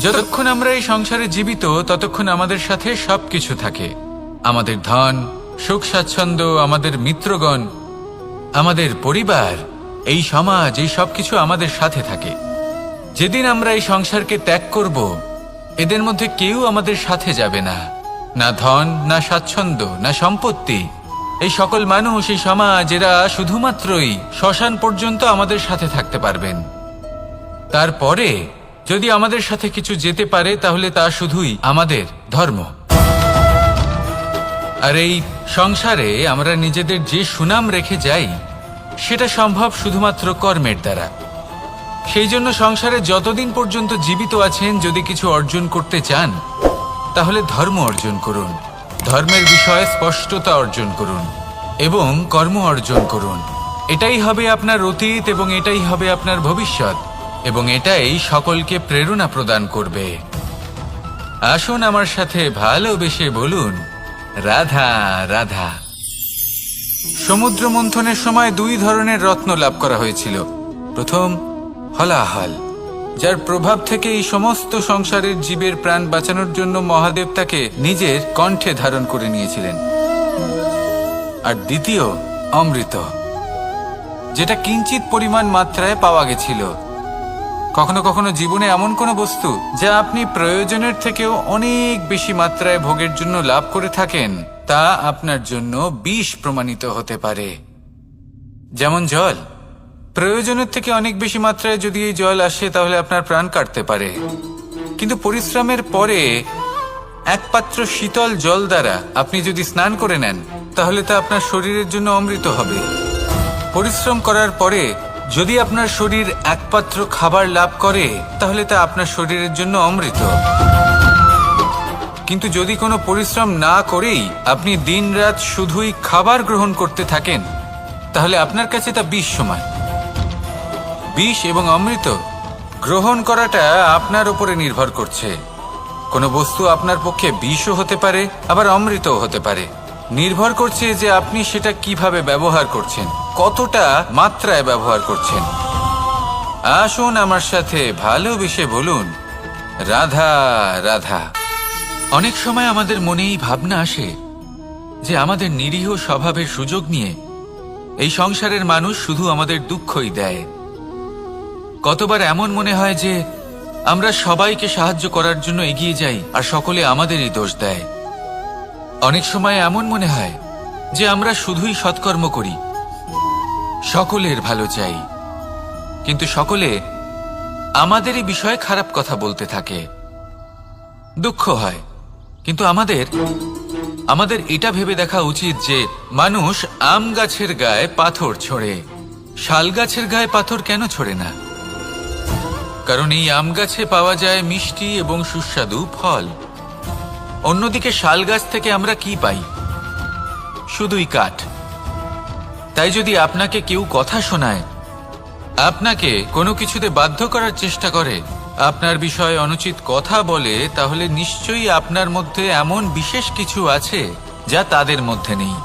যতক্ষণ আমরা এই সংসারে জীবিত ততক্ষণ আমাদের সাথে সবকিছু থাকে। আমাদের ধন, সুখ স্বাচ্ছন্দ্য, আমাদের মিত্রগণ, আমাদের পরিবার, এই সমাজ, এই সবকিছু আমাদের সাথে থাকে। যেদিন আমরা এই সংসারকে ত্যাগ করব, এদের মধ্যে কেউ আমাদের সাথে যাবে না। না ধন, না স্বাচ্ছন্দ্য, না সম্পত্তি। এই সকল মানুষ, এই সমাজ, এরা শুধুমাত্রই শ্মশান পর্যন্ত আমাদের সাথে থাকতে পারবেন। তারপরে যদি আমাদের সাথে কিছু যেতে পারে তাহলে তা শুধুই আমাদের ধর্ম। আর এই সংসারে আমরা নিজেদের যে সুনাম রেখে যাই সেটা সম্ভব শুধুমাত্র কর্মের দ্বারা। সেই জন্য সংসারে যতদিন পর্যন্ত জীবিত আছেন, যদি কিছু অর্জন করতে চান তাহলে ধর্ম অর্জন করুন, ধর্মের বিষয়ে স্পষ্টতা অর্জন করুন এবং কর্ম অর্জন করুন। এটাই হবে আপনার অতীত এবং এটাই হবে আপনার ভবিষ্যৎ, এবং এটাই সকলকে প্রেরণা প্রদান করবে। আসুন আমার সাথে ভালোবেসে বলুন, রাধা রাধা। সমুদ্র মন্থনের সময় দুই ধরনের রত্ন লাভ করা হয়েছিল। প্রথম হলাহল, যার প্রভাব থেকে এই সমস্ত সংসারের জীবের প্রাণ বাঁচানোর জন্য মহাদেব তাকে নিজের কণ্ঠে ধারণ করে নিয়েছিলেন। আর দ্বিতীয় অমৃত, যেটা কিঞ্চিত পরিমাণ মাত্রায় পাওয়া গেছিল। কখনো কখনো জীবনে এমন কোনো বস্তু যা আপনি প্রয়োজনের থেকেও অনেক বেশি মাত্রায় ভোগের জন্য লাভ করে থাকেন, তা আপনার জন্য বিষ প্রমাণিত হতে পারে। যেমন জল, প্রয়োজনের থেকে অনেক বেশি মাত্রায় যদি এই জল আসে তাহলে আপনার প্রাণ কাটতে পারে। কিন্তু পরিশ্রমের পরে এক পাত্র শীতল জল দ্বারা আপনি যদি স্নান করে নেন তাহলে তা আপনার শরীরের জন্য অমৃত হবে। পরিশ্রম করার পরে যদি আপনার শরীর এক পাত্র খাবার লাভ করে তাহলে তা আপনার শরীরের জন্য অমৃত। কিন্তু যদি কোনো পরিশ্রম না করেই আপনি দিনরাত শুধুই খাবার গ্রহণ করতে থাকেন তাহলে আপনার কাছে তা বিষ সমান। বিষ এবং অমৃত গ্রহণ করাটা আপনার উপরে নির্ভর করছে। কোনো বস্তু আপনার পক্ষে বিষও হতে পারে, আবার অমৃতও হতে পারে। নির্ভর করছে যে আপনি সেটা কিভাবে ব্যবহার করছেন, কতটা মাত্রায় ব্যবহার করছেন। আসুন আমার সাথে ভালোবেসে বলুন, রাধা রাধা। অনেক সময় আমাদের মনেই ভাবনা আসে যে আমাদের নিরীহ স্বভাবের সুযোগ নিয়ে এই সংসারের মানুষ শুধু আমাদের দুঃখই দেয়। কতবার এমন মনে হয় যে আমরা সবাইকে সাহায্য করার জন্য এগিয়ে যাই আর সকলে আমাদেরই দোষ দেয়। অনেক সময় এমন মনে হয় যে আমরা শুধুই সৎকর্ম করি, সকলের ভালো চাই, কিন্তু সকলে আমাদেরই বিষয়ে খারাপ কথা বলতে থাকে। দুঃখ হয়, কিন্তু আমাদের এটা ভেবে দেখা উচিত যে মানুষ আম গাছের গায়ে পাথর ছোড়ে, শাল গাছের গায়ে পাথর কেন ছোড়ে না? কারণ এই আম গাছে পাওয়া যায় মিষ্টি এবং সুস্বাদু ফল। অন্যদিকে শাল গাছ থেকে আমরা কি পাই? শুধুই কাঠ। তাই যদি আপনাকে কেউ কথা শোনায়, আপনাকে কোনো কিছুতে বাধ্য করার চেষ্টা করে, আপনার বিষয়ে অনুচিত কথা বলে, তাহলে নিশ্চয়ই আপনার মধ্যে এমন বিশেষ কিছু আছে যা তাদের মধ্যে নেই।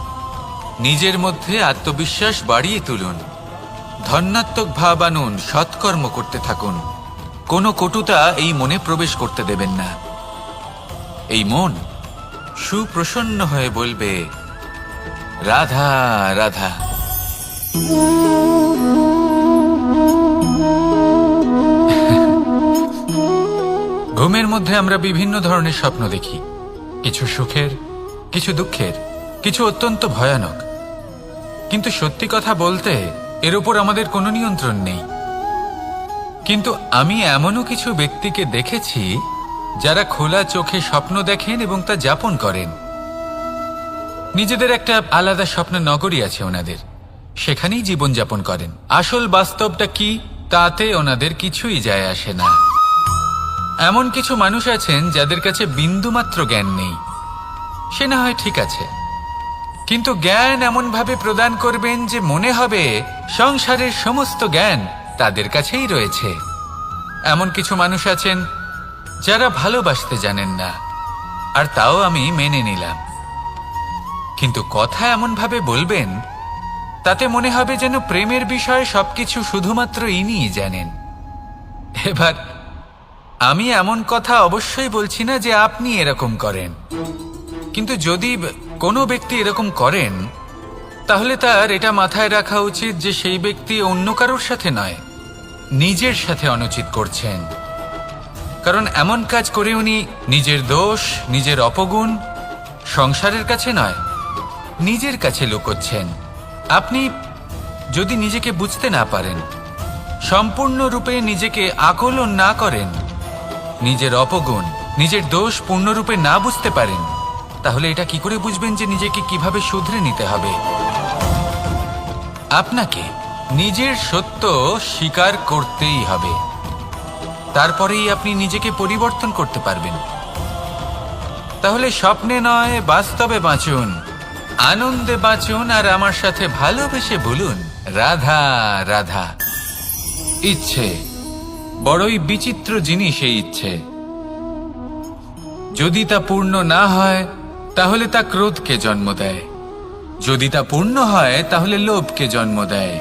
নিজের মধ্যে আত্মবিশ্বাস বাড়িয়ে তুলুন, ধন্যাত্মক ভাব আনুন, সৎকর্ম করতে থাকুন। কোনো কটুতা এই মনে প্রবেশ করতে দেবেন না। এই মন সুপ্রসন্ন হয়ে বলবে, রাধা রাধা। ঘুমের মধ্যে আমরা বিভিন্ন ধরনের স্বপ্ন দেখি, কিছু সুখের, কিছু দুঃখের, কিছু অত্যন্ত ভয়ানক। কিন্তু সত্যি কথা বলতে এর উপর আমাদের কোনো নিয়ন্ত্রণ নেই। কিন্তু আমি এমনও কিছু ব্যক্তিকে দেখেছি যারা খোলা চোখে স্বপ্ন দেখেন এবং তা যাপন করেন। নিজেদের একটা আলাদা স্বপ্ন নগরী আছে ওনাদের, সেখানেই জীবন যাপন করেন। আসল বাস্তবটা কি তাতে ওনাদের কিছুই যায় আসে না। এমন কিছু মানুষ আছেন যাদের কাছে বিন্দুমাত্র জ্ঞান নেই, সে না হয় ঠিক আছে, কিন্তু জ্ঞান এমনভাবে প্রদান করবেন যে মনে হবে সংসারের সমস্ত জ্ঞান তাদের কাছেই রয়েছে। এমন কিছু মানুষ আছেন যারা ভালোবাসতে জানেন না, আর তাও আমি মেনে নিলাম, কিন্তু কথা এমনভাবে বলবেন তাতে মনে হবে যেন প্রেমের বিষয়ে সবকিছু শুধুমাত্র ইনিই জানেন। এবার আমি এমন কথা অবশ্যই বলছি না যে আপনি এরকম করেন, কিন্তু যদি কোনো ব্যক্তি এরকম করেন তাহলে তার এটা মাথায় রাখা উচিত যে সেই ব্যক্তি অন্য কারোর সাথে নয়, নিজের সাথে অনুচিত করছেন। কারণ এমন কাজ করে উনি নিজের দোষ, নিজের অপগুণ সংসারের কাছে নয়, নিজের কাছে লুকোচ্ছেন। আপনি যদি নিজেকে বুঝতে না পারেন, সম্পূর্ণরূপে নিজেকে আকলন না করেন, নিজের অপগুণ, নিজের দোষ পূর্ণরূপে না বুঝতে পারেন, তাহলে এটা কি করে বুঝবেন যে নিজেকে কিভাবে শুধরে নিতে হবে? আপনাকে নিজের সত্য স্বীকার করতেই হবে, তারপরেই আপনি নিজেকে পরিবর্তন করতে পারবেন। তাহলে স্বপ্নে নয়, বাস্তবে বাঁচুন, আনন্দে বাঁচুন, আর আমার সাথে ভালোবেসে বলুন রাধা রাধা। ইচ্ছে বড়ই বিচিত্র জিনিস। এই ইচ্ছে যদি তা পূর্ণ না হয় তাহলে তা ক্রোধকে জন্ম দেয়, যদি তা পূর্ণ হয় তাহলে লোভকে জন্ম দেয়,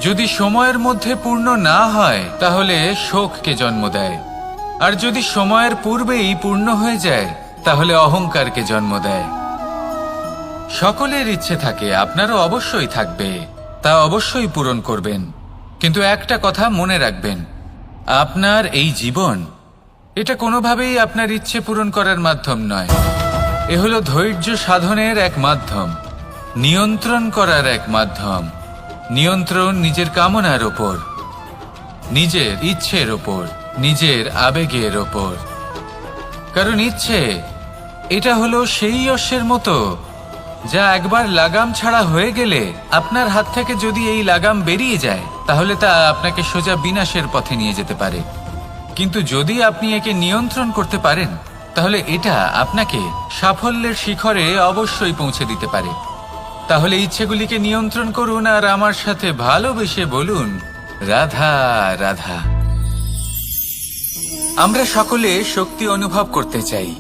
যদি সময়ের মধ্যে পূর্ণ না হয় তাহলে শোককে জন্ম দেয়, আর যদি সময়ের পূর্বেই পূর্ণ হয়ে যায় তাহলে অহংকারকে জন্ম দেয়। সকলের ইচ্ছে থাকে, আপনারও অবশ্যই থাকবে, তা অবশ্যই পূরণ করবেন। কিন্তু একটা কথা মনে রাখবেন, আপনার এই জীবন এটা কোনোভাবেই আপনার ইচ্ছে পূরণ করার মাধ্যম নয়। এ হলো ধৈর্য সাধনের এক মাধ্যম, নিয়ন্ত্রণ করার এক মাধ্যম। নিয়ন্ত্রণ নিজের কামনার ওপর, নিজের ইচ্ছের ওপর, নিজের আবেগের ওপর। কারণ ইচ্ছে এটা হলো সেই অশ্বের মতো যা একবার লাগাম ছাড়া হয়ে গেলে আপনার হাত থেকে যদি এই লাগাম বেরিয়ে যায় তাহলে তা আপনাকে সোজা বিনাশের পথে নিয়ে যেতে পারে। কিন্তু যদি আপনি একে নিয়ন্ত্রণ করতে পারেন তাহলে এটা আপনাকে সাফল্যের শিখরে অবশ্যই পৌঁছে দিতে পারে। তাহলে ইচ্ছেগুলিকে নিয়ন্ত্রণ করুন আর আমার সাথে ভালোবেসে বলুন রাধা রাধা। আমরা সকলে শক্তি অনুভব করতে চাই।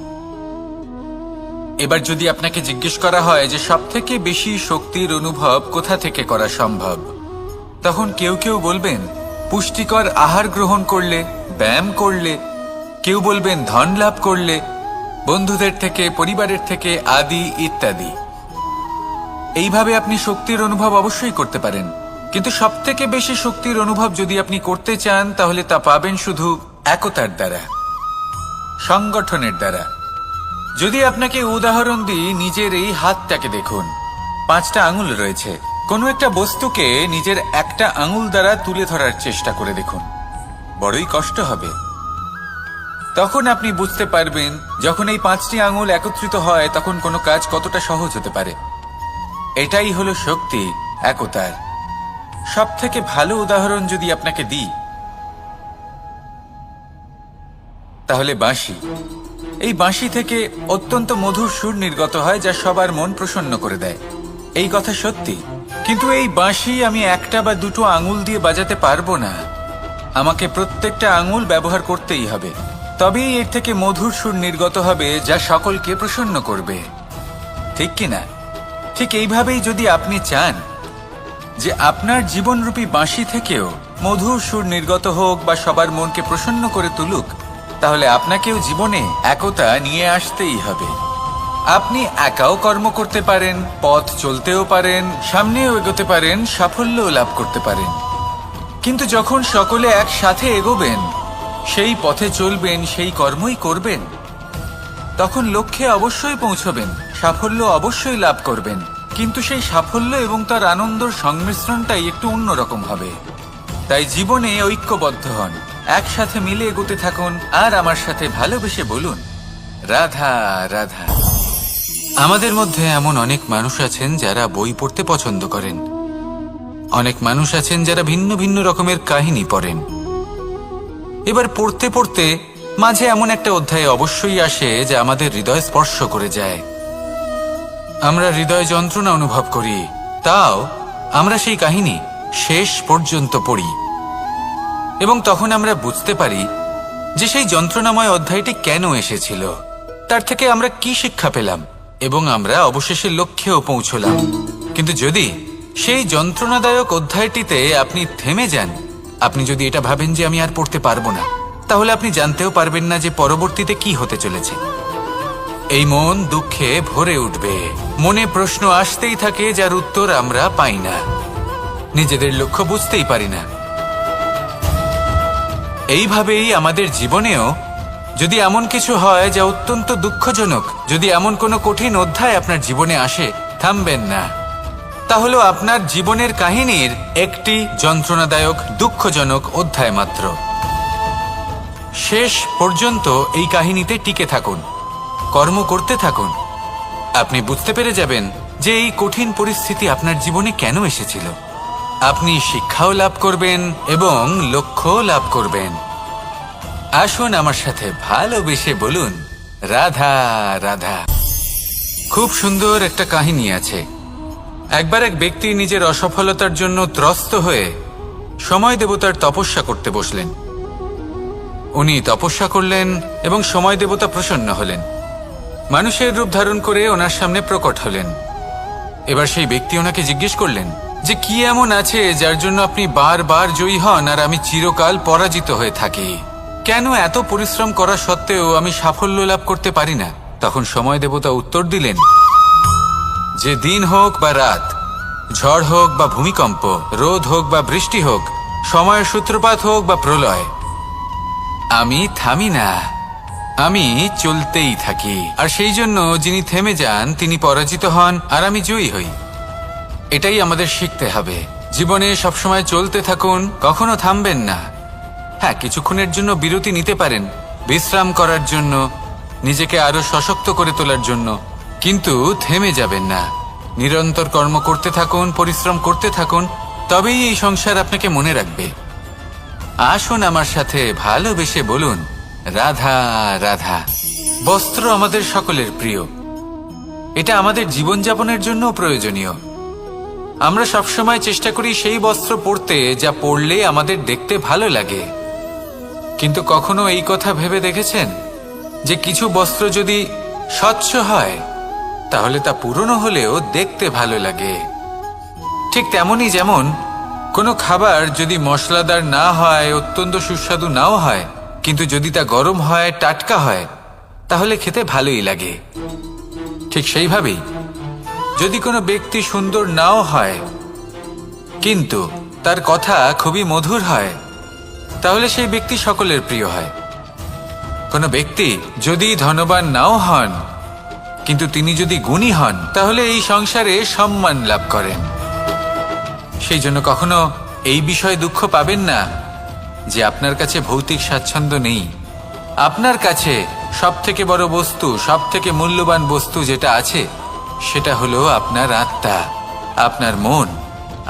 এবার যদি আপনাকে জিজ্ঞেস করা হয় যে সবথেকে বেশি শক্তির অনুভব কোথা থেকে করা সম্ভব, তখন কেউ কেউ বলবেন পুষ্টিকর আহার গ্রহণ করলে, ব্যায়াম করলে, কেউ বলবেন ধন লাভ করলে, বন্ধুদের থেকে, পরিবারের থেকে, আদি ইত্যাদি। এইভাবে আপনি শক্তির অনুভব অবশ্যই করতে পারেন, কিন্তু সবথেকে বেশি শক্তির অনুভব যদি আপনি করতে চান তাহলে তা পাবেন শুধু একতার দ্বারা, সংগঠনের দ্বারা। যদি আপনাকে উদাহরণ দিই, নিজের এই হাতটাকে দেখুন, 5টা আঙুল রয়েছে। কোনো একটা বস্তুকে নিজের একটা আঙুল দ্বারা তুলে ধরার চেষ্টা করে দেখুন, বড়ই কষ্ট হবে। তখন আপনি বুঝতে পারবেন যখন এই 5টি আঙুল একত্রিত হয় তখন কোনো কাজ কতটা সহজ হতে পারে। এটাই হলো শক্তি, একতার। সব থেকে ভালো উদাহরণ যদি আপনাকে দিই তাহলে বাঁশি। এই বাঁশি থেকে অত্যন্ত মধুর সুর নির্গত হয় যা সবার মন প্রসন্ন করে দেয়। এই কথা সত্যি, কিন্তু এই বাঁশি আমি একটা বা দুটো আঙুল দিয়ে বাজাতে পারবো না। আমাকে প্রত্যেকটা আঙুল ব্যবহার করতেই হবে, তবেই এর থেকে মধুর সুর নির্গত হবে যা সকলকে প্রসন্ন করবে, ঠিক কিনা? ঠিক এইভাবেই যদি আপনি চান যে আপনার জীবনরূপী বাঁশি থেকেও মধুর সুর নির্গত হোক বা সবার মনকে প্রসন্ন করে তুলুক, তাহলে আপনাকেও জীবনে একতা নিয়ে আসতেই হবে। আপনি একাও কর্ম করতে পারেন, পথ চলতেও পারেন, সামনেও এগোতে পারেন, সাফল্যও লাভ করতে পারেন। কিন্তু যখন সকলে একসাথে এগোবেন, সেই পথে চলবেন, সেই কর্মই করবেন, তখন লক্ষ্যে অবশ্যই পৌঁছবেন, সাফল্য অবশ্যই লাভ করবেন। কিন্তু সেই সাফল্য এবং তার আনন্দর সংমিশ্রণটাই একটু অন্যরকম হবে। তাই জীবনে ঐক্যবদ্ধ হন, একসাথে মিলে এগোতে থাকুন, আর আমার সাথে ভালোবেসে বলুন রাধা রাধা। আমাদের মধ্যে এমন অনেক মানুষ আছেন যারা বই পড়তে পছন্দ করেন, অনেক মানুষ আছেন যারা ভিন্ন ভিন্ন রকমের কাহিনী পড়েন। এবার পড়তে পড়তে মাঝে এমন একটা অধ্যায় অবশ্যই আসে যা আমাদের হৃদয় স্পর্শ করে যায়। আমরা হৃদয় যন্ত্রণা অনুভব করি, তাও আমরা সেই কাহিনী শেষ পর্যন্ত পড়ি এবং তখন আমরা বুঝতে পারি যে সেই যন্ত্রণাময় অধ্যায়টি কেন এসেছিল, তার থেকে আমরা কি শিক্ষা পেলাম, এবং আমরা অবশেষে লক্ষ্যেও পৌঁছলাম। কিন্তু যদি সেই যন্ত্রণাদায়ক অধ্যায়টিতে আপনি থেমে যান, আপনি যদি এটা ভাবেন যে আমি আর পড়তে পারবো না, তাহলে আপনি জানতেও পারবেন না যে পরবর্তীতে কি হতে চলেছে। এই মন দুঃখে ভরে উঠবে, মনে প্রশ্ন আসতেই থাকে যার উত্তর আমরা পাই না, নিজেদের লক্ষ্য বুঝতেই পারি না। এইভাবেই আমাদের জীবনেও যদি এমন কিছু হয় যা অত্যন্ত দুঃখজনক, যদি এমন কোনো কঠিন অধ্যায় আপনার জীবনে আসে, থামবেন না। তাহলে আপনার জীবনের কাহিনীর একটি যন্ত্রণাদায়ক দুঃখজনক অধ্যায় মাত্র। শেষ পর্যন্ত এই কাহিনীতে টিকে থাকুন, কর্ম করতে থাকুন। আপনি বুঝতে পেরে যাবেন যে এই কঠিন পরিস্থিতি আপনার জীবনে কেন এসেছিল। আপনি শিক্ষাও লাভ করবেন এবং লক্ষ্যও লাভ করবেন। আসুন আমার সাথে ভালোবেসে বলুন, রাধা রাধা। খুব সুন্দর একটা কাহিনী আছে। একবার এক ব্যক্তি নিজের অসফলতার জন্য ত্রস্ত হয়ে সময় দেবতার তপস্যা করতে বসলেন। উনি তপস্যা করলেন এবং সময় দেবতা প্রসন্ন হলেন, মানুষের রূপ ধারণ করে ওনার সামনে প্রকট হলেন। এবার সেই ব্যক্তি ওনাকে জিজ্ঞেস করলেন যে কি এমন আছে যার জন্য আপনি বারবার জয়ী হন আর আমি চিরকাল পরাজিত হয়ে থাকি? কেন এত পরিশ্রম করা সত্ত্বেও আমি সাফল্য লাভ করতে পারি না? তখন সময় দেবতা উত্তর দিলেন যে দিন হোক বা রাত, ঝড় হোক বা ভূমিকম্প, রোদ হোক বা বৃষ্টি হোক, সময়ের সূত্রপাত হোক বা প্রলয়, আমি থামি না, আমি চলতেই থাকি। আর সেই জন্য যিনি থেমে যান তিনি পরাজিত হন আর আমি জয়ী হই। এটাই আমাদের শিখতে হবে। জীবনে সবসময় চলতে থাকুন, কখনো থামবেন না। হ্যাঁ, কিছুক্ষণের জন্য বিরতি নিতে পারেন, বিশ্রাম করার জন্য, নিজেকে আরো সশক্ত করে তোলার জন্য, কিন্তু থেমে যাবেন না। নিরন্তর কর্ম করতে থাকুন, পরিশ্রম করতে থাকুন, তবেই এই সংসার আপনাকে মনে রাখবে। আসুন আমার সাথে ভালোবেসে বলুন, রাধা রাধা। বস্ত্র আমাদের সকলের প্রিয়, এটা আমাদের জীবনযাপনের জন্য প্রয়োজনীয়। আমরা সবসময় চেষ্টা করি সেই বস্ত্র পরতে যা পরলে আমাদের দেখতে ভালো লাগে। কিন্তু কখনো এই কথা ভেবে দেখেছেন যে কিছু বস্ত্র যদি স্বচ্ছ হয় তাহলে তা পুরনো হলেও দেখতে ভালো লাগে? ঠিক তেমনই যেমন কোনো খাবার যদি মশলাদার না হয়, অত্যন্ত সুস্বাদু নাও হয়, কিন্তু যদি তা গরম হয়, টাটকা হয়, তাহলে খেতে ভালোই লাগে। ঠিক সেইভাবেই যদি কোনো ব্যক্তি সুন্দর নাও হয় কিন্তু তার কথা খুবই মধুর হয়, তাহলে সেই ব্যক্তি সকলের প্রিয় হয়। কোনো ব্যক্তি যদি ধনবান নাও হন কিন্তু তিনি যদি গুণী হন, তাহলে এই সংসারে সম্মান লাভ করেন। সেই জন্য কখনো এই বিষয়ে দুঃখ পাবেন না যে আপনার কাছে ভৌতিক স্বাচ্ছন্দ্য নেই। আপনার কাছে সবথেকে বড় বস্তু, সবথেকে মূল্যবান বস্তু যেটা আছে সেটা হলো আপনার আত্মা, আপনার মন,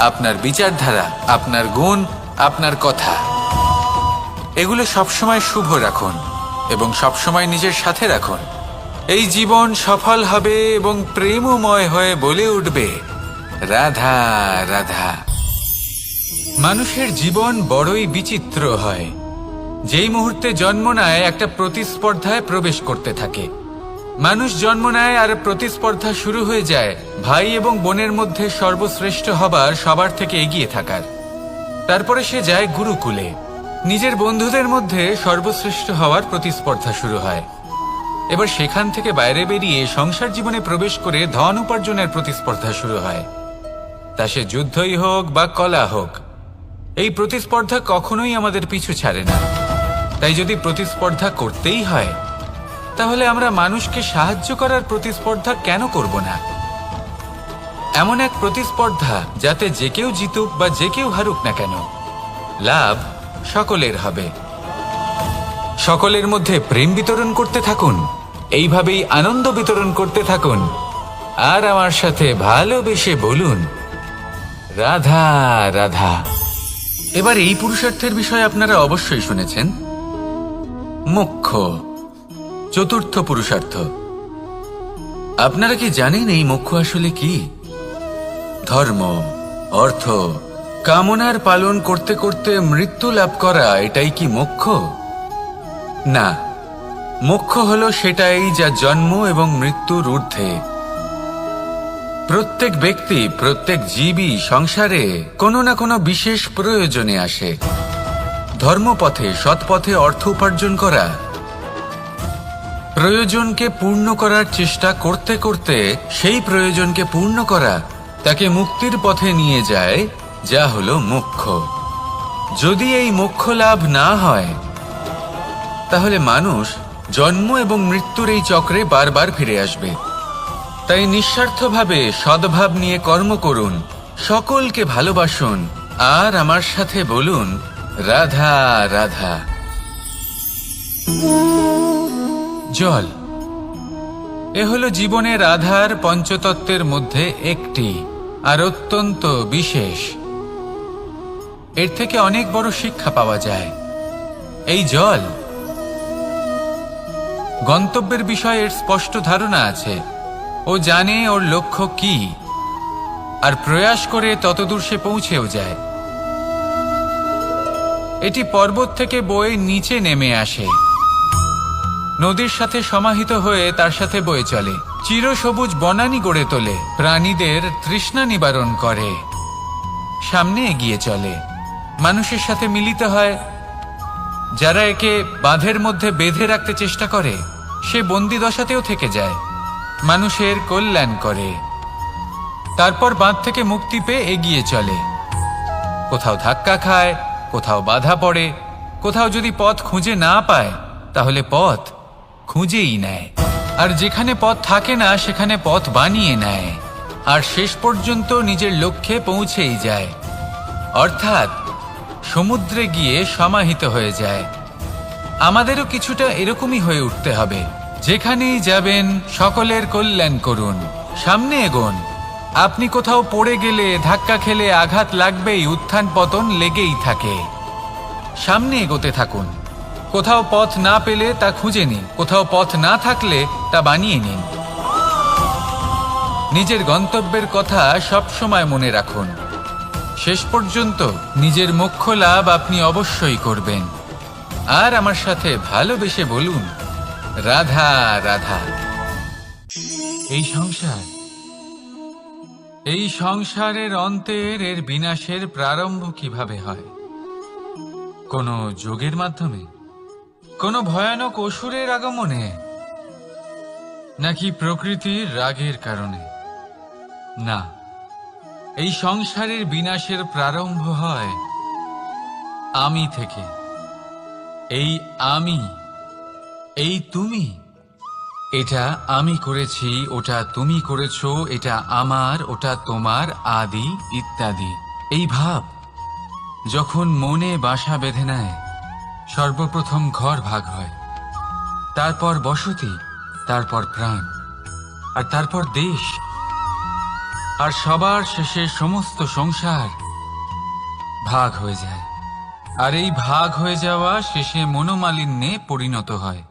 আপনার বিচারধারা, আপনার গুণ, আপনার কথা। এগুলো সবসময় শুভ রাখুন এবং সবসময় নিজের সাথে রাখুন। এই জীবন সফল হবে এবং প্রেমময় হয়ে বলে উঠবে, রাধা রাধা। মানুষের জীবন বড়ই বিচিত্র হয়। যেই মুহূর্তে জন্ম নেয় একটা প্রতিস্পর্ধায় প্রবেশ করতে থাকে। মানুষ জন্ম নেয় আর প্রতিস্পর্ধা শুরু হয়ে যায় ভাই এবং বোনের মধ্যে সর্বশ্রেষ্ঠ হবার, সবার থেকে এগিয়ে থাকার। তারপরে সে যায় গুরুকুলে, নিজের বন্ধুদের মধ্যে সর্বশ্রেষ্ঠ হওয়ার প্রতিস্পর্ধা শুরু হয়। এবার সেখান থেকে বাইরে বেরিয়ে সংসার জীবনে প্রবেশ করে ধন উপার্জনের প্রতিস্পর্ধা শুরু হয়। তা সে যুদ্ধই হোক বা কলা হোক, এই প্রতিস্পর্ধা কখনোই আমাদের পিছু ছাড়ে না। তাই যদি প্রতিস্পর্ধা করতেই হয় তাহলে আমরা মানুষকে সাহায্য করার প্রতিস্পর্ধা কেন করব না? এমন এক প্রতিস্পর্ধা যাতে যে কেউ জিতুক বা যে কেউ হারুক না কেন, লাভ সকলের হবে। সকলের মধ্যে প্রেম বিতরণ করতে থাকুন, এইভাবেই আনন্দ বিতরণ করতে থাকুন। আর আমার সাথে ভালোবেসে বলুন, রাধা রাধা। এবার এই পুরুষার্থের বিষয়ে আপনারা অবশ্যই শুনেছেন, মোক্ষ, চতুর্থ পুরুষার্থ। আপনারা কি জানেন এই মোক্ষ আসলে কি? ধর্ম, অর্থ, কামনার পালন করতে করতে মৃত্যু লাভ করা, এটাই কি মোক্ষ? না, মোক্ষ হলো সেটাই যা জন্ম এবং মৃত্যুর ঊর্ধ্বে। প্রত্যেক ব্যক্তি, প্রত্যেক জীবই সংসারে কোনো না কোনো বিশেষ প্রয়োজনে আসে। ধর্মপথে সৎপথে অর্থ উপার্জন করা, প্রয়োজনকে পূর্ণ করার চেষ্টা করতে করতে সেই প্রয়োজনকে পূর্ণ করা তাকে মুক্তির পথে নিয়ে যায়, যা হলো মোক্ষ। যদি এই মোক্ষ লাভ না হয় তাহলে মানুষ জন্ম এবং মৃত্যুর এই চক্রে বারবার ফিরে আসবে। তাই নিঃস্বার্থভাবে সদ্ভাব নিয়ে কর্ম করুন, সকলকে ভালোবাসুন, আর আমার সাথে বলুন রাধা রাধা। জল এ হলো জীবনের আধার পঞ্চতত্ত্বের মধ্যে একটি, আর অত্যন্ত বিশেষ। এর থেকে অনেক বড় শিক্ষা পাওয়া যায়। এই জল গন্তব্যের বিষয়ে এর স্পষ্ট ধারণা আছে। ও জানে ওর লক্ষ্য কি, আর প্রয়াস করে ততদূর সে পৌঁছেও যায়। এটি পর্বত থেকে বয়ে নিচে নেমে আসে, নদীর সাথে সমাহিত হয়ে তার সাথে বয়ে চলে, চিরসবুজ বনানী গড়ে তোলে, প্রাণীদের তৃষ্ণা নিবারণ করে, সামনে এগিয়ে চলে, মানুষের সাথে মিলিত হয়। যারা একে বাঁধের মধ্যে বেঁধে রাখতে চেষ্টা করে সে বন্দি দশাতেও থেকে যায়, মানুষের কল্যাণ করে। তারপর বাঁধ থেকে মুক্তি পেয়ে এগিয়ে চলে, কোথাও ধাক্কা খায়, কোথাও বাধা পড়ে, কোথাও যদি পথ খুঁজে না পায় তাহলে পথ খুঁজেই নেয়, আর যেখানে পথ থাকে না সেখানে পথ বানিয়ে নেয়, আর শেষ পর্যন্ত নিজের লক্ষ্যে পৌঁছেই যায়, অর্থাৎ সমুদ্রে গিয়ে সমাহিত হয়ে যায়। আমাদেরও কিছুটা এরকমই হয়ে উঠতে হবে। যেখানেই যাবেন সকলের কল্যাণ করুন, সামনে এগোন। আপনি কোথাও পড়ে গেলে, ধাক্কা খেলে আঘাত লাগবেই, উত্থান পতন লেগেই থাকে। সামনে এগোতে থাকুন। কোথাও পথ না পেলে তা খুঁজে নিন, কোথাও পথ না থাকলে তা বানিয়ে নিন। নিজের গন্তব্যের কথা সব সময় মনে রাখুন। শেষ পর্যন্ত নিজের মোক্ষ লাভ আপনি অবশ্যই করবেন। আর আমার সাথে ভালোবেসে বলুন রাধা রাধা। এই সংসারের অন্তের, এর বিনাশের প্রারম্ভ কিভাবে হয়? কোনো যোগের মাধ্যমে, কোনো ভয়ানক অসুরের আগমনে, নাকি প্রকৃতির রাগের কারণে? না, এই সংসারের বিনাশের প্রারম্ভ হয় আমি থেকে। এই আমি, এই তুমি, এটা আমি করেছি, ওটা তুমি করেছো, এটা আমার, ওটা তোমার, আদি ইত্যাদি। এই ভাব যখন মনে বাসা বেঁধে নেয়, সর্বপ্রথম ঘর ভাগ হয়, তারপর বসতি, তারপর প্রাণ, আর তারপর দেশ, আর সবার শেষে সমস্ত সংসার ভাগ হয়ে যায়। আর এই ভাগ হয়ে যাওয়া শেষে মনোমালিন্যে পরিণত হয়।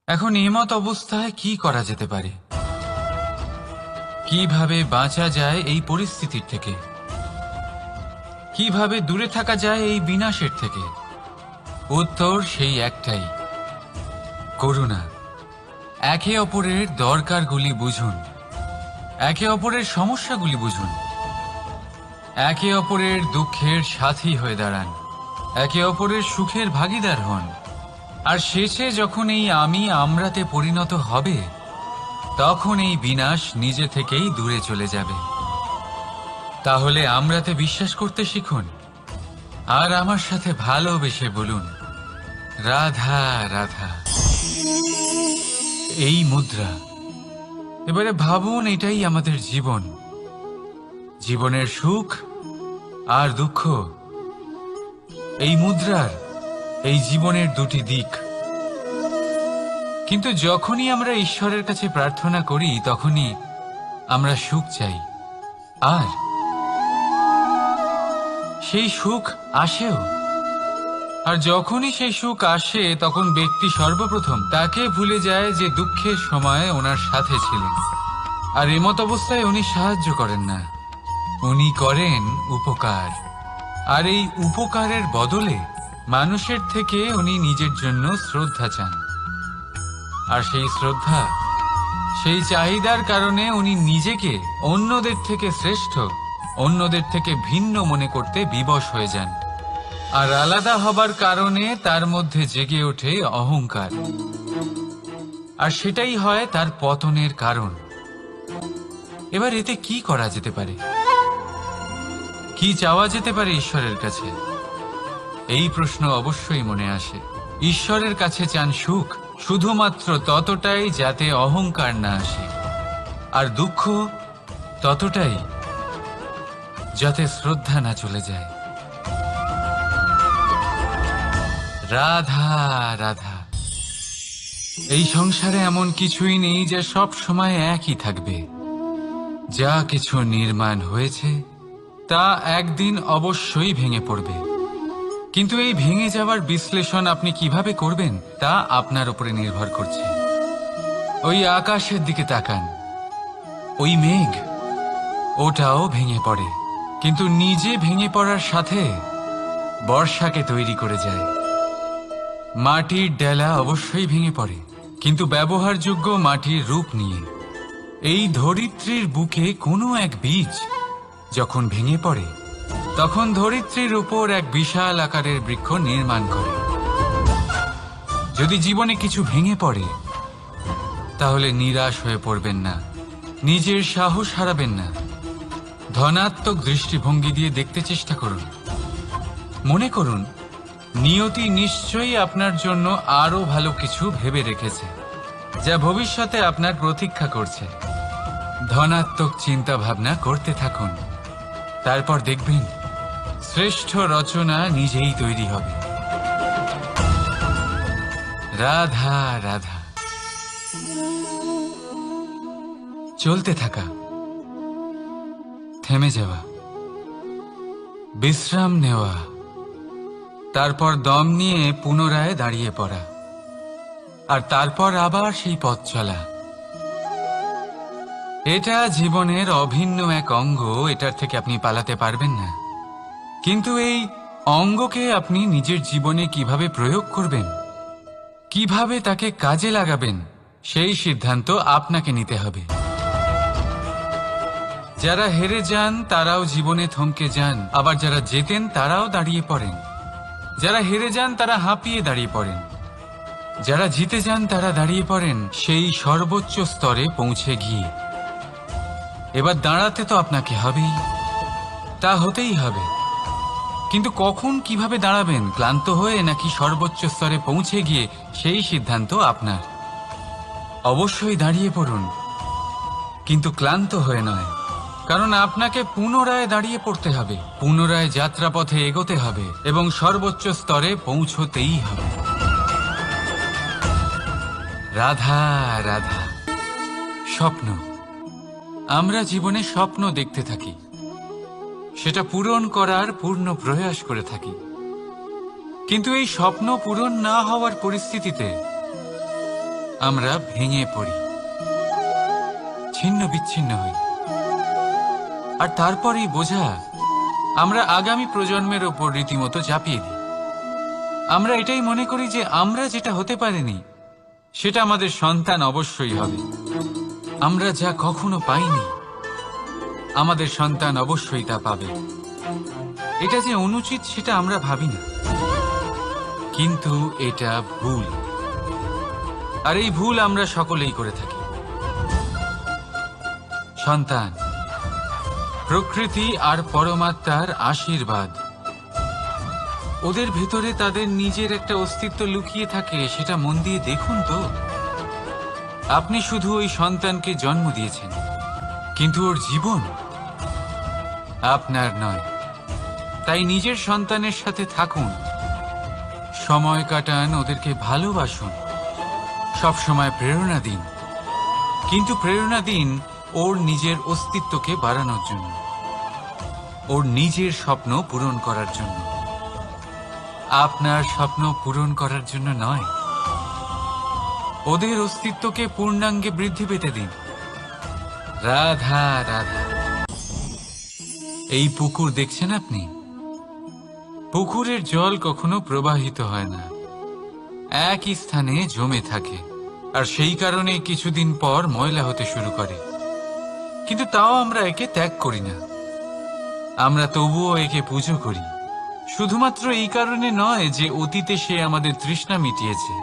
এখন এমত অবস্থায় কি করা যেতে পারে? কিভাবে বাঁচা যায় এই পরিস্থিতির থেকে? কিভাবে দূরে থাকা যায় এই বিনাশের থেকে? উত্তর সেই একটাই, করুণা। একে অপরের দরকারগুলি বুঝুন, একে অপরের সমস্যাগুলি বুঝুন, একে অপরের দুঃখের সাথী হয়ে দাঁড়ান, একে অপরের সুখের ভাগীদার হন। আর শেষে যখন এই আমি আমরাতে পরিণত হবে, তখন এই বিনাশ নিজে থেকেই দূরে চলে যাবে। তাহলে আমরাতে বিশ্বাস করতে শিখুন, আর আমার সাথে ভালোবেসে বলুন রাধা রাধা। এই মুদ্রা, এবারে ভাবুন এটাই আমাদের জীবন, জীবনের সুখ আর দুঃখ। এই মুদ্রার, এই জীবনের দুটি দিক। কিন্তু যখনই আমরা ঈশ্বরের কাছে প্রার্থনা করি তখনই আমরা সুখ চাই, আর সেই সুখ আসেও। আর যখনই সেই সুখ আসে তখন ব্যক্তি সর্বপ্রথম তাকে ভুলে যায় যে দুঃখের সময় ওনার সাথে ছিলেন। আর এমত অবস্থায় উনি সাহায্য করেন না, উনি করেন উপকার। আর এই উপকারের বদলে মানুষের থেকে উনি নিজের জন্য শ্রদ্ধা চান। আর সেই শ্রদ্ধা, সেই চাহিদার কারণে উনি নিজেকে অন্যদের থেকে শ্রেষ্ঠ, অন্যদের থেকে ভিন্ন মনে করতে বিবশ হয়ে যান। আর আলাদা হবার কারণে তার মধ্যে জেগে ওঠে অহংকার, আর সেটাই হয় তার পতনের কারণ। এবার এতে কি করা যেতে পারে? কি চাওয়া যেতে পারে ঈশ্বরের কাছে? এই প্রশ্ন অবশ্যই মনে আসে। ঈশ্বরের কাছে চান সুখ, শুধুমাত্র ততটাই যাতে অহংকার না আসে, আর দুঃখ ততটাই যাতে শ্রদ্ধা না চলে যায়। রাধা রাধা। এই সংসারে এমন কিছুই নেই যা সব সময় একই থাকবে। যা কিছু নির্মাণ হয়েছে তা একদিন অবশ্যই ভেঙে পড়বে, কিন্তু এই ভেঙে যাওয়ার বিশ্লেষণ আপনি কিভাবে করবেন তা আপনার উপরে নির্ভর করছে। ওই আকাশের দিকে তাকান, ওই মেঘ, ওটাও ভেঙে পড়ে, কিন্তু নিজে ভেঙে পড়ার সাথে বর্ষাকে তৈরি করে যায়। মাটির ডেলা অবশ্যই ভেঙে পড়ে, কিন্তু ব্যবহারযোগ্য মাটির রূপ নিয়ে। এই ধরিত্রীর বুকে কোনো এক বীজ যখন ভেঙে পড়ে, তখন ধরিত্রীর উপর এক বিশাল আকারের বৃক্ষ নির্মাণ করে। যদি জীবনে কিছু ভেঙে পড়ে, তাহলে নিরাশ হয়ে পড়বেন না, নিজের সাহস হারাবেন না। ধনাত্মক দৃষ্টিভঙ্গি দিয়ে দেখতে চেষ্টা করুন। মনে করুন, নিয়তি নিশ্চয়ই আপনার জন্য আরো ভালো কিছু ভেবে রেখেছে, যা ভবিষ্যতে আপনার প্রতীক্ষা করছে। ধনাত্মক চিন্তা ভাবনা করতে থাকুন, তারপর দেখবেন শ্রেষ্ঠ রচনা নিজেই তৈরি হবে। রাধা রাধা। চলতে থাকা, থেমে যাওয়া, বিশ্রাম নেওয়া, তারপর দম নিয়ে পুনরায় দাঁড়িয়ে পড়া, আর তারপর আবার সেই পথ চলা। এটা জীবনের অভিন্ন এক অঙ্গ, এটার থেকে আপনি পালাতে পারবেন না। কিন্তু এই অঙ্গকে আপনি নিজের জীবনে কিভাবে প্রয়োগ করবেন, কিভাবে তাকে কাজে লাগাবেন, সেই সিদ্ধান্ত আপনাকে নিতে হবে। যারা হেরে যান তারাও জীবনে থমকে যান, আবার যারা জেতেন তারাও দাঁড়িয়ে পড়েন। যারা হেরে যান তারা হাঁপিয়ে দাঁড়িয়ে পড়েন, যারা জিতে যান তারা দাঁড়িয়ে পড়েন সেই সর্বোচ্চ স্তরে পৌঁছে গিয়ে। এবার দাঁড়াতে তো আপনাকে হবেই, তা হতেই হবে। কিন্তু কখন, কিভাবে দাঁড়াবেন, ক্লান্ত হয়ে নাকি সর্বোচ্চ স্তরে পৌঁছে গিয়ে, সেই সিদ্ধান্ত আপনার। অবশ্যই দাঁড়িয়ে পড়ুন, কিন্তু ক্লান্ত হয়ে নয়, কারণ আপনাকে পুনরায় দাঁড়িয়ে পড়তে হবে, পুনরায় যাত্রাপথে এগোতে হবে এবং সর্বোচ্চ স্তরে পৌঁছতেই হবে। রাধা রাধা। স্বপ্ন, আমরা জীবনে স্বপ্ন দেখতে থাকি, সেটা পূরণ করার পূর্ণ প্রয়াস করে থাকি, কিন্তু এই স্বপ্ন পূরণ না হওয়ার পরিস্থিতিতে আমরা ভেঙে পড়ি, ছিন্ন বিচ্ছিন্ন হই, আর তারপরেই বোঝা আমরা আগামী প্রজন্মের ওপর রীতিমতো চাপিয়ে দিই। আমরা এটাই মনে করি যে আমরা যেটা হতে পারিনি সেটা আমাদের সন্তান অবশ্যই হবে। আমরা যা কখনো পাইনি আমাদের সন্তান অবশ্যই তা পাবে। এটা যে অনুচিত সেটা আমরা ভাবি না, কিন্তু এটা ভুল, আর এই ভুল আমরা সকলেই করে থাকি। সন্তান প্রকৃতি আর পরমাত্মার আশীর্বাদ। ওদের ভেতরে তাদের নিজের একটা অস্তিত্ব লুকিয়ে থাকে, সেটা মন দিয়ে দেখুন তো। আপনি শুধু ওই সন্তানকে জন্ম দিয়েছেন, কিন্তু ওর জীবন আপনার নয়। তাই নিজের সন্তানের সাথে থাকুন, সময় কাটান, ওদেরকে ভালোবাসুন, সবসময় প্রেরণা দিন, কিন্তু প্রেরণা দিন ওর নিজের অস্তিত্বকে বাড়ানোর জন্য, ওর নিজের স্বপ্ন পূরণ করার জন্য, আপনার স্বপ্ন পূরণ করার জন্য নয়। ওদের অস্তিত্বকে পূর্ণাঙ্গে বৃদ্ধি পেতে দিন। রাধা রাধা। এই পুকুর দেখছেন আপনি? পুকুরের জল কখনো প্রবাহিত হয় না, একই স্থানে জমে থাকে, আর সেই কারণে কিছুদিন পর ময়লা হতে শুরু করে। কিন্তু তাও আমরা একে ত্যাগ করি না, আমরা তবুও একে পুজো করি, শুধুমাত্র এই কারণে নয় যে অতীতে সে আমাদের তৃষ্ণা মিটিয়েছে,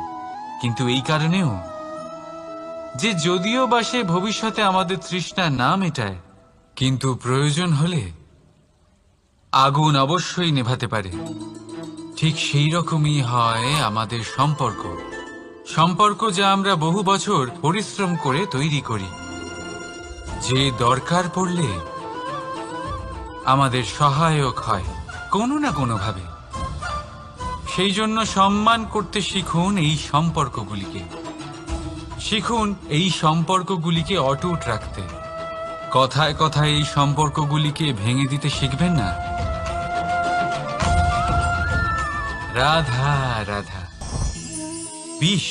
কিন্তু এই কারণেও যে যদিও বা সে ভবিষ্যতে আমাদের তৃষ্ণা না মেটায়, কিন্তু প্রয়োজন হলে আগুন অবশ্যই নেভাতে পারে। ঠিক সেই রকমই হয় আমাদের সম্পর্ক, সম্পর্ক যা আমরা বহু বছর পরিশ্রম করে তৈরি করি, যে দরকার পড়লে আমাদের সহায়ক হয় কোনো না কোনোভাবে। সেই জন্য সম্মান করতে শিখুন এই সম্পর্কগুলিকে, শিখুন এই সম্পর্কগুলিকে অটুট রাখতে। কথায় কথায় এই সম্পর্কগুলিকে ভেঙে দিতে শিখবেন না। রাধা রাধা। বিষ,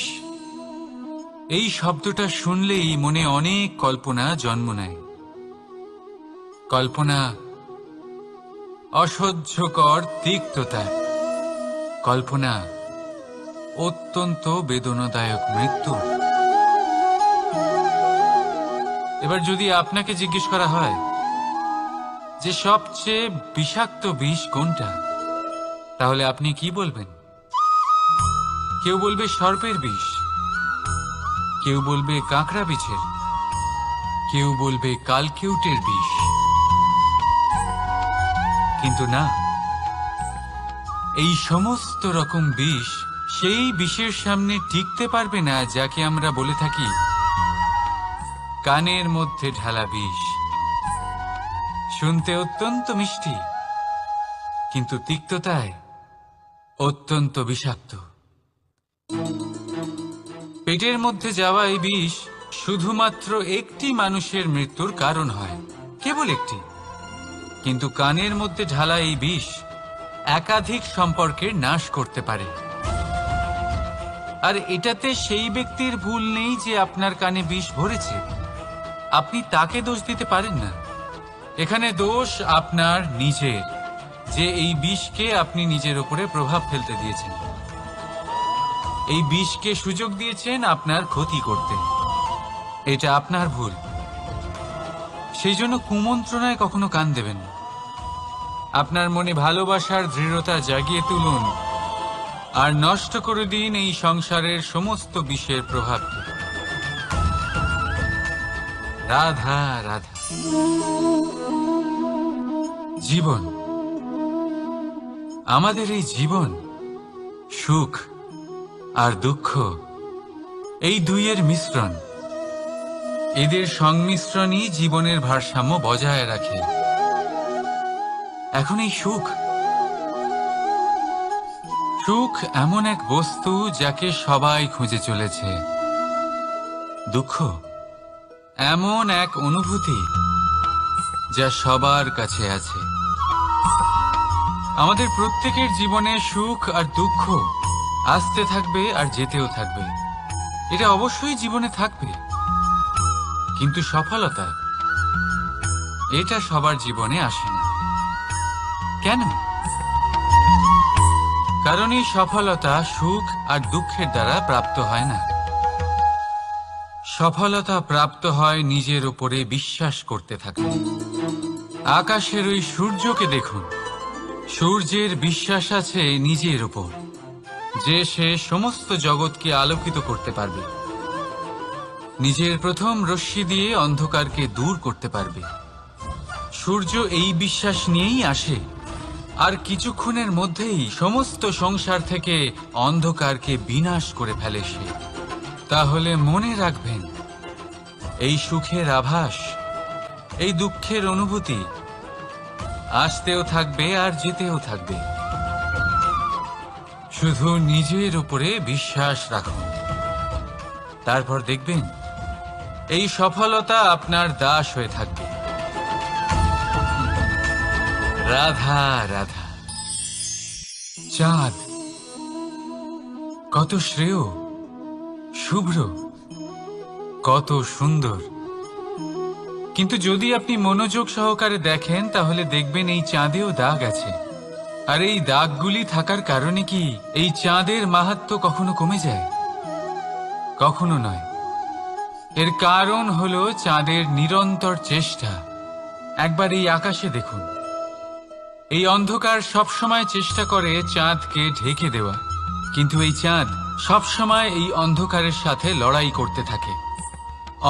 এই শব্দটা শুনলেই মনে অনেক কল্পনা জন্ম নেয়। কল্পনা অসহ্যকর তিক্ততা, কল্পনা অত্যন্ত বেদনাদায়ক মৃত্যু। এবার যদি আপনাকে জিজ্ঞেস করা হয় যে সবচেয়ে বিষাক্ত বিষ কোনটা, তাহলে আপনি কি বলবেন? কেউ বলবে সর্পের বিষ, কেউ বলবে কাঁকড়া বিছের, কেউ বলবে কালকিউটের বিষ। কিন্তু না, এই সমস্ত রকম বিষ সেই বিষের সামনে টিকতে পারবে না যাকে আমরা বলে থাকি কানের মধ্যে ঢালা বিষ। শুনতে অত্যন্ত মিষ্টি, কিন্তু তিক্ততায় অত্যন্ত বিষাক্ত। পেটের মধ্যে যাওয়া এই বিষ শুধুমাত্র একটি মানুষের মৃত্যুর কারণ হয়, কেবল একটি। কিন্তু কানের মধ্যে ঢালা এই বিষ একাধিক সম্পর্কের নাশ করতে পারে। আর এটাতে সেই ব্যক্তির ভুল নেই যে আপনার কানে বিষ ভরেছে, আপনি তাকে দোষ দিতে পারেন না। এখানে দোষ আপনার নিজের, যে এই বিষকে আপনি নিজের উপরে প্রভাব ফেলতে দিয়েছেন, এই বিষকে সুযোগ দিয়েছেন আপনার ক্ষতি করতে। এটা আপনার ভুল। সেই জন্য কুমন্ত্রণায় কখনো কান দেবেন না। আপনার মনে ভালোবাসার দৃঢ়তা জাগিয়ে তুলুন আর নষ্ট করে দিন এই সংসারের সমস্ত বিষের প্রভাবকে। রাধা রাধা। জীবন, আমাদের এই জীবন, সুখ আর দুঃখ, এই দুইয়ের মিশ্রণ। এদের সংমিশ্রণই জীবনের ভারসাম্য বজায় রাখে। এখন এই সুখ, সুখ এমন এক বস্তু যাকে সবাই খুঁজে চলেছে। দুঃখ এমন এক অনুভূতি যা সবার কাছে আছে। আমাদের প্রত্যেকের জীবনে সুখ আর দুঃখ আসতে থাকবে আর যেতেও থাকবে, এটা অবশ্যই জীবনে থাকবে। কিন্তু সফলতা, এটা সবার জীবনে আসে না। কেন? কারণ এই সফলতা সুখ আর দুঃখের দ্বারা প্রাপ্ত হয় না। সফলতা প্রাপ্ত হয় নিজের উপরে বিশ্বাস করতে থাকলে। আকাশের ওই সূর্যকে দেখুন, সূর্যের বিশ্বাস আছে নিজের উপর যে সে সমস্ত জগৎকে আলোকিত করতে পারবে, নিজের প্রথম রশ্মি দিয়ে অন্ধকারকে দূর করতে পারবে। সূর্য এই বিশ্বাস নিয়েই আসে, আর কিছুক্ষণের মধ্যেই সমস্ত সংসার থেকে অন্ধকারকে বিনাশ করে ফেলে সে। তাহলে মনে রাখবেন, এই সুখের আভাস, এই দুঃখের অনুভূতি আসতেও থাকবে আর যেতেও থাকবে। শুধু নিজের উপরে বিশ্বাস রাখুন, তারপর দেখবেন এই সফলতা আপনার দাস হয়ে থাকবে। রাধা রাধা। চাঁদ কত শ্রেয়, শুভ্র, কত সুন্দর। কিন্তু যদি আপনি মনোযোগ সহকারে দেখেন তাহলে দেখবেন এই চাঁদেও দাগ আছে। আর এই দাগগুলি থাকার কারণে কি এই চাঁদের মাহাত্ম্য কখনো কমে যায়? কখনো নয়। এর কারণ হলো চাঁদের নিরন্তর চেষ্টা। একবার এই আকাশে দেখুন, এই অন্ধকার সবসময় চেষ্টা করে চাঁদকে ঢেকে দেওয়া, কিন্তু এই চাঁদ সবসময় এই অন্ধকারের সাথে লড়াই করতে থাকে।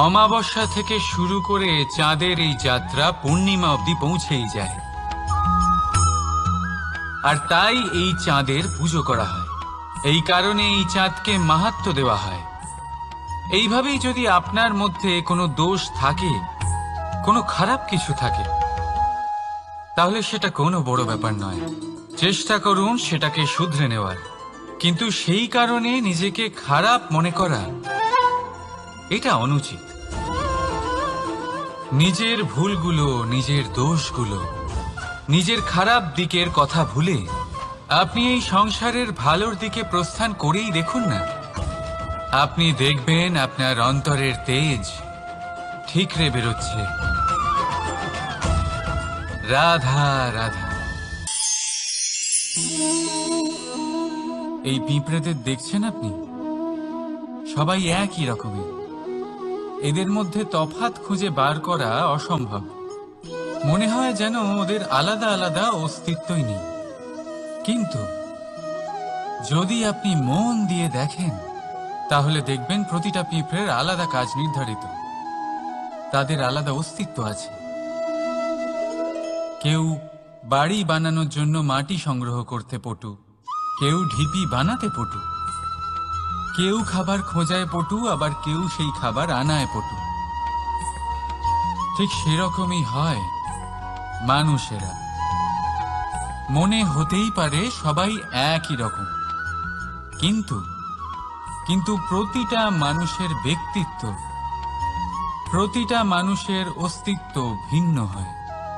অমাবস্যা থেকে শুরু করে চাঁদের এই যাত্রা পূর্ণিমা অবধি পৌঁছেই যায়, আর তাই এই চাঁদের পুজো করা হয়। এই কারণে এই চাঁদকে মাহাত্ম্য দেওয়া হয়। এইভাবেই যদি আপনার মধ্যে কোনো দোষ থাকে, কোনো খারাপ কিছু থাকে, তাহলে সেটা কোনো বড় ব্যাপার নয়। চেষ্টা করুন সেটাকে শুধরে নেওয়ার, কিন্তু সেই কারণে নিজেকে খারাপ মনে করা এটা অনুচিত। নিজের ভুলগুলো, নিজের দোষগুলো, নিজের খারাপ দিকের কথা ভুলে আপনি এই সংসারের ভালোর দিকে প্রস্থান করেই দেখুন না। আপনি দেখবেন আপনার অন্তরের তেজ ঠিকরে বেরোচ্ছে। রাধা রাধা। এই পিঁপড়েদের দেখছেন আপনি? সবাই একই রকমের। এদের মধ্যে তফাৎ খুঁজে বার করা অসম্ভব। মনে হয় যেন ওদের আলাদা আলাদা অস্তিত্বই নেই। কিন্তু যদি আপনি মন দিয়ে দেখেন, তাহলে দেখবেন প্রতিটা পিঁপড়ের আলাদা কাজ নির্ধারিত। তাদের আলাদা অস্তিত্ব আছে। কেউ বাড়ি বানানোর জন্য মাটি সংগ্রহ করতে পটু, কেউ ঢিপি বানাতে পটু, কেউ খাবার খোঁজায় পটু, আবার কেউ সেই খাবার আনায় পটু। ঠিক সেরকমই হয় মানুষেরা। মনে হতেই পারে সবাই একই রকম, কিন্তু প্রতিটা মানুষের ব্যক্তিত্ব, প্রতিটা মানুষের অস্তিত্ব ভিন্ন হয়।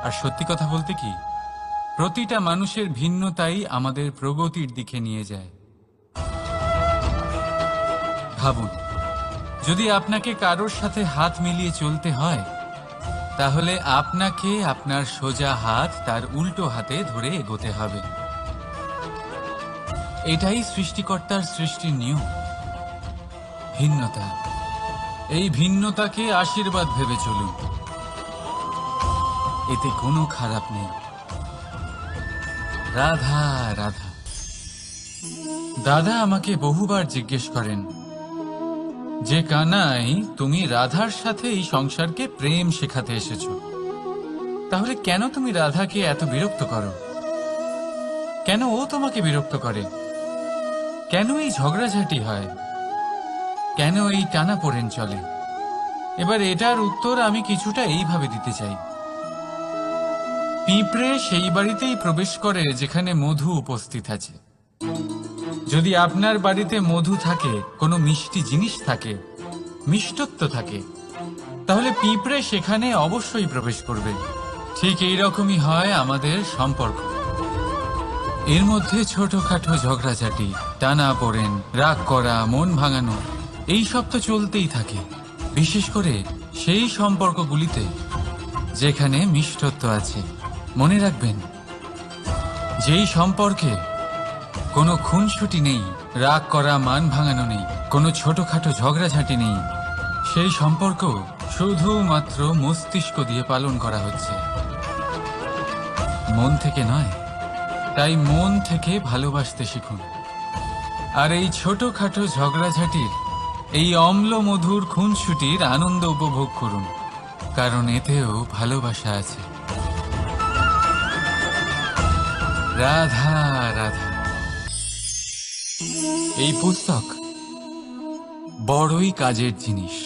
আর সত্যি কথা বলতে কি, প্রতিটা মানুষের ভিন্নতাই আমাদের প্রগতির দিকে নিয়ে যায়। ভাবুন, যদি আপনাকে কারোর সাথে হাত মিলিয়ে চলতে হয়, তাহলে আপনাকে আপনার সোজা হাত তার উল্টো হাতে ধরে এগোতে হবে। এটাই সৃষ্টিকর্তার সৃষ্টির নিয়ম। ভিন্নতা, এই ভিন্নতাকে আশীর্বাদ ভেবে চলুন। এতে কোনো খারাপ নেই। রাধা রাধা। দাদা আমাকে বহুবার জিজ্ঞেস করেন যে, কানাই, তুমি রাধার সাথে এই সংসারকে প্রেম শেখাতে এসেছো, তাহলে কেন তুমি রাধাকে এত বিরক্ত করো? কেন ও তোমাকে বিরক্ত করে? কেন এই ঝগড়াঝাটি হয়? কেন এই টানাপোড়েন চলে? এবার এটার উত্তর আমি কিছুটা এইভাবে দিতে চাই। পিঁপড়ে সেই বাড়িতেই প্রবেশ করে যেখানে মধু উপস্থিত আছে। যদি আপনার বাড়িতে মধু থাকে, কোনো মিষ্টি জিনিস থাকে, মিষ্টত্ব থাকে, তাহলে পিঁপড়ে সেখানে অবশ্যই প্রবেশ করবে। ঠিক এইরকমই হয় আমাদের সম্পর্ক। এর মধ্যে ছোটখাটো ঝগড়াঝাটি, টানাপোড়েন, রাগ করা, মন ভাঙানো, এই সব তো চলতেই থাকে। বিশেষ করে সেই সম্পর্কগুলিতে যেখানে মিষ্টত্ব আছে। মনে রাখবেন, যেই সম্পর্কে কোনো খুনসুটি নেই, রাগ করা, মান ভাঙানো নেই, কোনো ছোটখাটো ঝগড়াঝাটি নেই, সেই সম্পর্ক শুধুমাত্র মস্তিষ্ক দিয়ে পালন করা হচ্ছে, মন থেকে নয়। তাই মন থেকে ভালোবাসতে শিখুন। আর এই ছোটখাটো ঝগড়াঝাটির, এই অম্ল মধুর খুনসুটির আনন্দ উপভোগ করুন, কারণ এতেও ভালোবাসা আছে। রাধা রাধা। এই পুস্তক বড়ই কাজের জিনিস।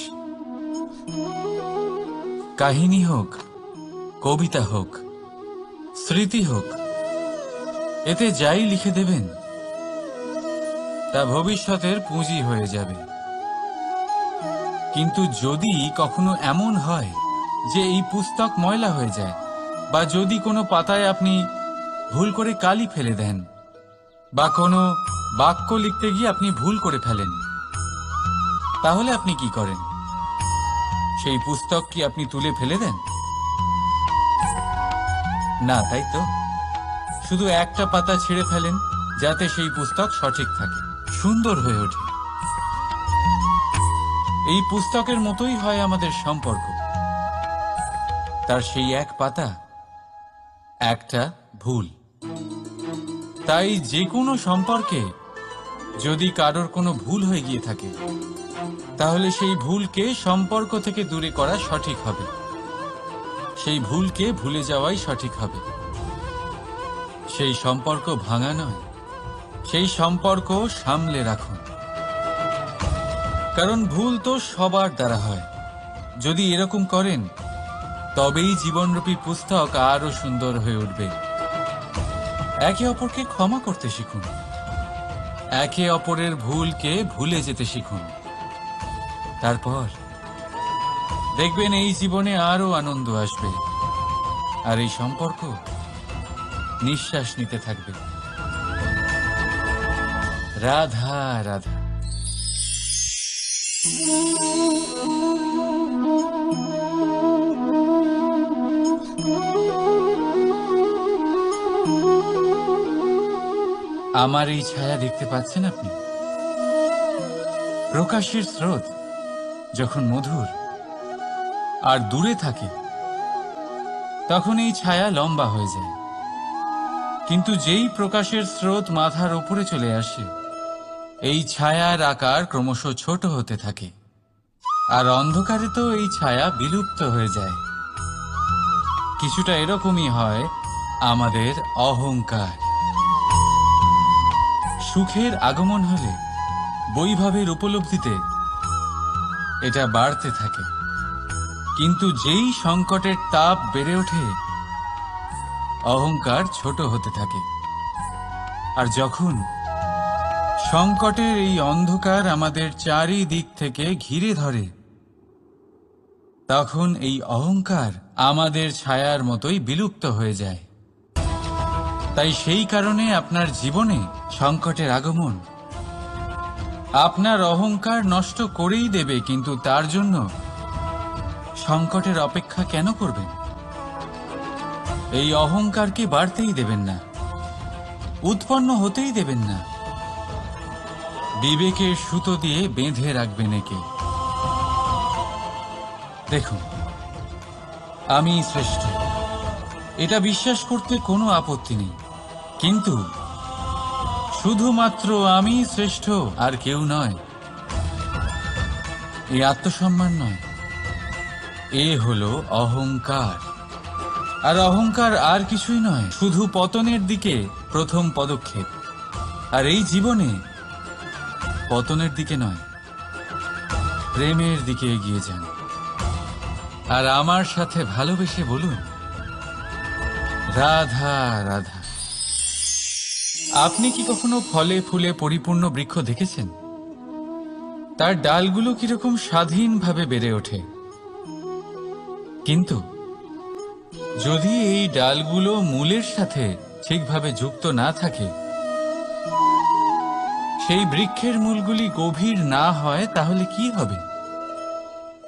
কাহিনী হোক, কবিতা হোক, স্মৃতি হোক, এতে যাই লিখে দেবেন তা ভবিষ্যতের পুঁজি হয়ে যাবে। কিন্তু যদি কখনো এমন হয় যে এই পুস্তক ময়লা হয়ে যায়, বা যদি কোনো পাতায় আপনি ভুল করে কালি ফেলে দেন, বা কোনো বাক্য লিখতে গিয়ে আপনি ভুল করে ফেলেন, তাহলে আপনি কি করেন? সেই পুস্তক কি আপনি তুলে ফেলে দেন? না, তাই তো। শুধু একটা পাতা ছিঁড়ে ফেলেন, যাতে সেই পুস্তক সঠিক থাকে, সুন্দর হয়ে ওঠে। এই পুস্তকের মতোই হয় আমাদের সম্পর্ক। তার সেই এক পাতা, একটা ভুল, তাই যে কোনো সম্পর্কে যদি কারোর কোনো ভুল হয়ে গিয়ে থাকে, তাহলে সেই ভুলকে সম্পর্ক থেকে দূরে করা সঠিক হবে। সেই ভুলকে ভুলে যাওয়াই সঠিক হবে। সেই সম্পর্ক ভাঙা নয়, সেই সম্পর্ক সামলে রাখুন। কারণ ভুল তো সবার দ্বারা হয়। যদি এরকম করেন, তবেই জীবনরূপী পুস্তক আরো সুন্দর হয়ে উঠবে। একে অপরকে ক্ষমা করতে শিখুন। একে অপরের ভুলকে ভুলে যেতে শিখুন। তারপর দেখবেন এই জীবনে আরো আনন্দ আসবে, আর এই সম্পর্ক নিঃশ্বাস নিতে থাকবে। রাধা রাধা। আমার এই ছায়া দেখতে পাচ্ছেন আপনি? প্রকাশের স্রোত যখন মধুর আর দূরে থাকে, তখন এই ছায়া লম্বা হয়ে যায়। কিন্তু যেই প্রকাশের স্রোত মাথার উপরে চলে আসে, এই ছায়ার আকার ক্রমশ ছোট হতে থাকে, আর অন্ধকারে তো এই ছায়া বিলুপ্ত হয়ে যায়। কিছুটা এরকমই হয় আমাদের অহংকার। সুখের আগমন হলে, বৈভবের উপলব্ধিতে এটা বাড়তে থাকে। কিন্তু যেই সংকটের তাপ বেড়ে ওঠে, অহংকার ছোট হতে থাকে। আর যখন সংকটের এই অন্ধকার আমাদের চারিদিক থেকে ঘিরে ধরে, তখন এই অহংকার আমাদের ছায়ার মতোই বিলুপ্ত হয়ে যায়। তাই সেই কারণে আপনার জীবনে সংকটের আগমন আপনার অহংকার নষ্ট করেই দেবে, কিন্তু তার জন্য সংকটের অপেক্ষা কেন করবেন? এই অহংকারকে বাড়তেই দেবেন না, উৎপন্ন হতেই দেবেন না। বিবেকের সুতো দিয়ে বেঁধে রাখবেন একে। দেখুন, আমি শ্রেষ্ঠ, এটা বিশ্বাস করতে কোনো আপত্তি নেই। কিন্তু শুধুমাত্র আমি শ্রেষ্ঠ, আর কেউ নয়, এই আত্মসম্মান নয়, এ হলো অহংকার। আর অহংকার আর কিছুই নয়, শুধু পতনের দিকে প্রথম পদক্ষেপ। আর এই জীবনে পতনের দিকে নয়, প্রেমের দিকে এগিয়ে যান। আর আমার সাথে ভালোবেসে বলুন, রাধা রাধা। আপনি কি কখনো ফলে ফুলে পরিপূর্ণ বৃক্ষ দেখেছেন? তার ডালগুলো কিরকম স্বাধীনভাবে বেড়ে ওঠে। কিন্তু যদি এই ডালগুলো মূলের সাথে ঠিকভাবে যুক্ত না থাকে, সেই বৃক্ষের মূলগুলি গভীর না হয়, তাহলে কি হবে?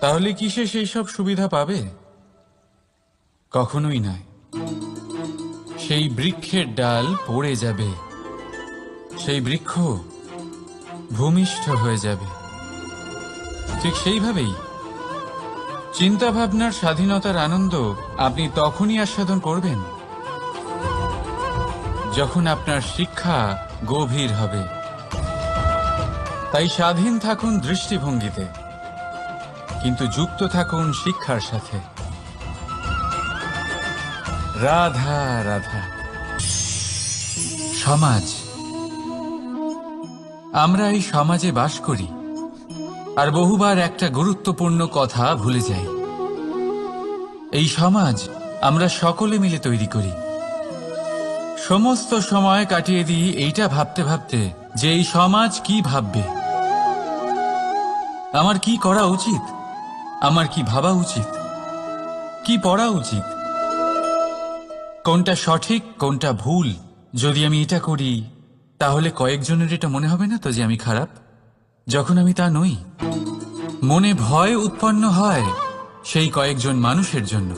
তাহলে কি সে সেই সব সুবিধা পাবে? কখনোই নয়। সেই বৃক্ষের ডাল পড়ে যাবে, সেই বৃক্ষ ভূমিষ্ঠ হয়ে যাবে। ঠিক সেইভাবেই চিন্তাভাবনার স্বাধীনতার আনন্দ আপনি তখনই আস্বাদন করবেন, যখন আপনার শিক্ষা গভীর হবে। তাই স্বাধীন থাকুন দৃষ্টিভঙ্গিতে, কিন্তু যুক্ত থাকুন শিক্ষার সাথে। রাধা রাধা। সমাজ, আমরা এই সমাজে বাস করি, আর বহুবার একটা গুরুত্বপূর্ণ কথা ভুলে যাই। এই সমাজ আমরা সকলে মিলে তৈরি করি। সমস্ত সময় কাটিয়ে দিই এইটা ভাবতে ভাবতে যে এই সমাজ কি ভাববে, আমার কি করা উচিত, আমার কি ভাবা উচিত, কি পড়া উচিত, কোনটা সঠিক কোনটা ভুল। যদি আমি এটা করি, তাহলে কয়েকজনের এটা মনে হবে না তো যে আমি খারাপ, যখন আমি তা নই। মনে ভয় উৎপন্ন হয় সেই কয়েকজন মানুষের জন্য।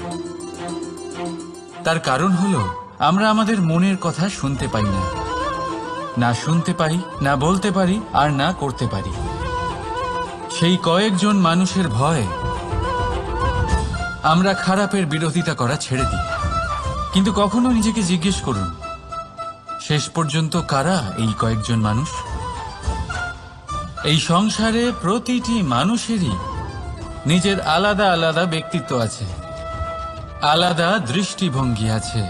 তার কারণ হলো আমরা আমাদের মনের কথা শুনতে পাই না, না শুনতে পারি, না বলতে পারি, আর না করতে পারি। সেই কয়েকজন মানুষের ভয় আমরা খারাপের বিরোধিতা করা ছেড়ে দিই। কিন্তু কখনো নিজেকে জিজ্ঞেস করুন, শেষ পর্যন্ত কারা এই কয়েকজন মানুষ? এই সংসারে প্রতিটি মানুষেরই নিজের আলাদা আলাদা ব্যক্তিত্ব আছে, আলাদা দৃষ্টিভঙ্গি আছে।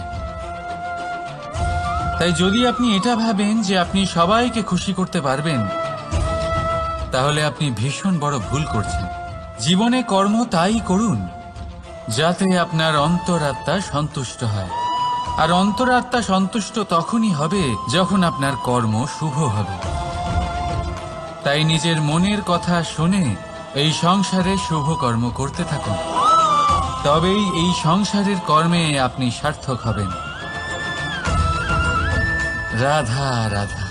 তাই যদি আপনি এটা ভাবেন যে আপনি সবাইকে খুশি করতে পারবেন, তাহলে আপনি ভীষণ বড় ভুল করছেন। জীবনে কর্ম তাই করুন যাতে আপনার অন্তরাত্মা সন্তুষ্ট হয়, আর অন্তরাত্মা সন্তুষ্ট তখনই হবে যখন আপনার কর্ম শুভ হবে। তাই নিজের মনের কথা শুনে এই সংসারে শুভ কর্ম করতে থাকুন, তবেই এই সংসারের কর্মে আপনি সার্থক হবেন। রাধা রাধা।